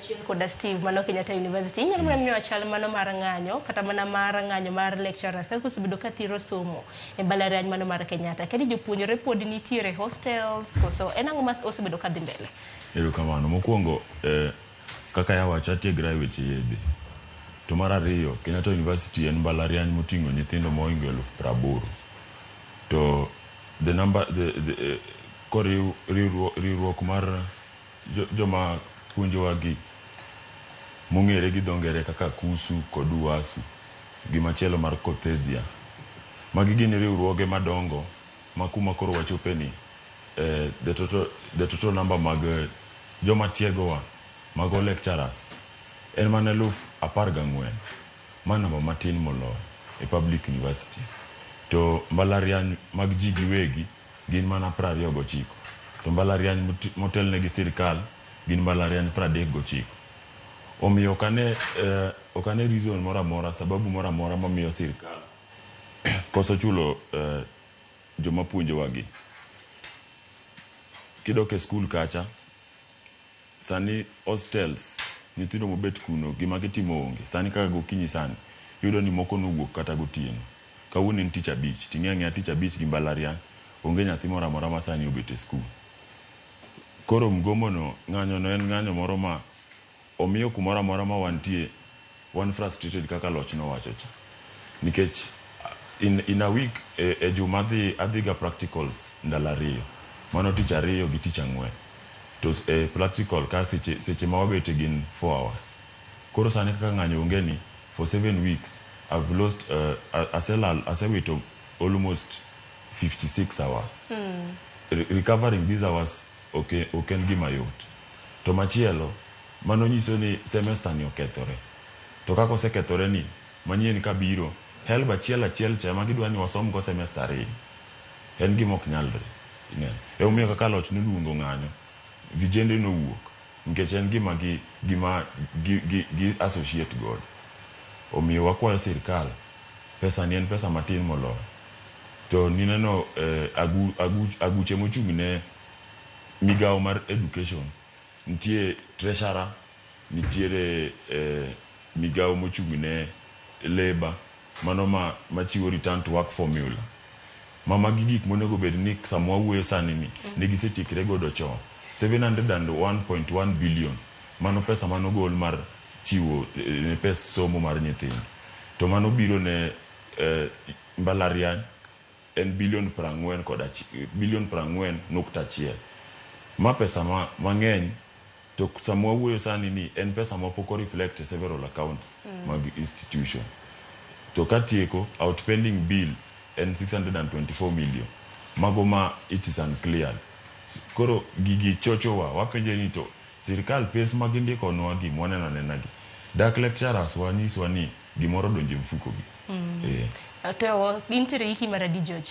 achiel koda Steve mano Kenyatta University inyalo mana miyo chal mano mar ng'anyo kata mana mar ng'anyo mar lecturers kaka osebedo ka thiro somo e mbalariany mano mar Kenyatta kadi jopuonjre pod nitiere hostels koso en ang'o ma osebedo ka dhi mbele. Erokamano mokwongo kaka yawacho tiegra e weche yedhe to mar ariyo Kenyatta University en mbalariany moting'o nyithindo moingo 80,000 to the number riwruok mar joma puonjowa gi mong'ere gi dhongere kaka KUSU kod UASU gi machielo mar Kothedhia. Magi gin riwruoge madongo ma kuma koro wachope ni the total number mag joma tiegowa mago lecturers en mana 14,000 ma namba matin moloyo e public universities to mbalariany mag ji giwegi gin mana 29 to mbalariany motelne gi sirkal gin mbalariany 39. Omiyo okane reason moramora sababu moramora mamiyo sirkal koso chulo joma puonjowa gi. Kidok e skul kacha sani hostels nyithindo mobet kuno gima gitimo onge sani kaka gokinyi sani yudo ni moko nowuok kata gotieno kawuono en tich abich ting'e tich abich gi mbalariany onge nyathi moramora ma sani obet e skul. Koro mgomono ng'anyono en ng'anyo moro ma omiyo kumoramora ma wantie wan frustrated kaka loch nowacho cha nikech in a week e juma adhiga practicals ndalo ariyo mano tich ariyo gi tich ang'wen to practical ka seche ma wabete gin 4 hours. Koro sani kaka ng'anyo onge ni for 7 weeks I've lost asewito almost 56 hours. Recovering these hours okay en gima yot. To machielo mano nyiso ni semester ni okethore. To kaka osekethore ni manyien kabiro helb achiel cha ma gidwa ni wasom go semester 2 en gima ok nyalre. Omiyo kaka loch noluongo ng'anyo vijende nowuok nikech en gima gi associate god. Omiyo wakwayo sirkal pesa ni en pesa matin moloyo to nineno aguche mochung' ne migawo mar education nitie treasurer nitiere migawo mochung' ne labor mano machiwo return to work formula magi gik monego bed ni sama wawuoyo sani ni negisetiekre godo chon 701.1 billion mano pesa mano gol mar chiwo ne pes somo mar nyithindo to mano biro ne mbalariany en bilion 40.1 ma pesa mang'eny to sama wawuoyo sani ni en pesa ma pok reflect several accounts mag institutions to katieko outpending bill en 624 million mago ma it is unclear. Koro gigi chochowa wapenje ni to sirkal pes magindiko nwa gi mwaneno nenagi dak lecturers wanyiswa ni gimoro donje mfuko gi. To gintiere iki maradi George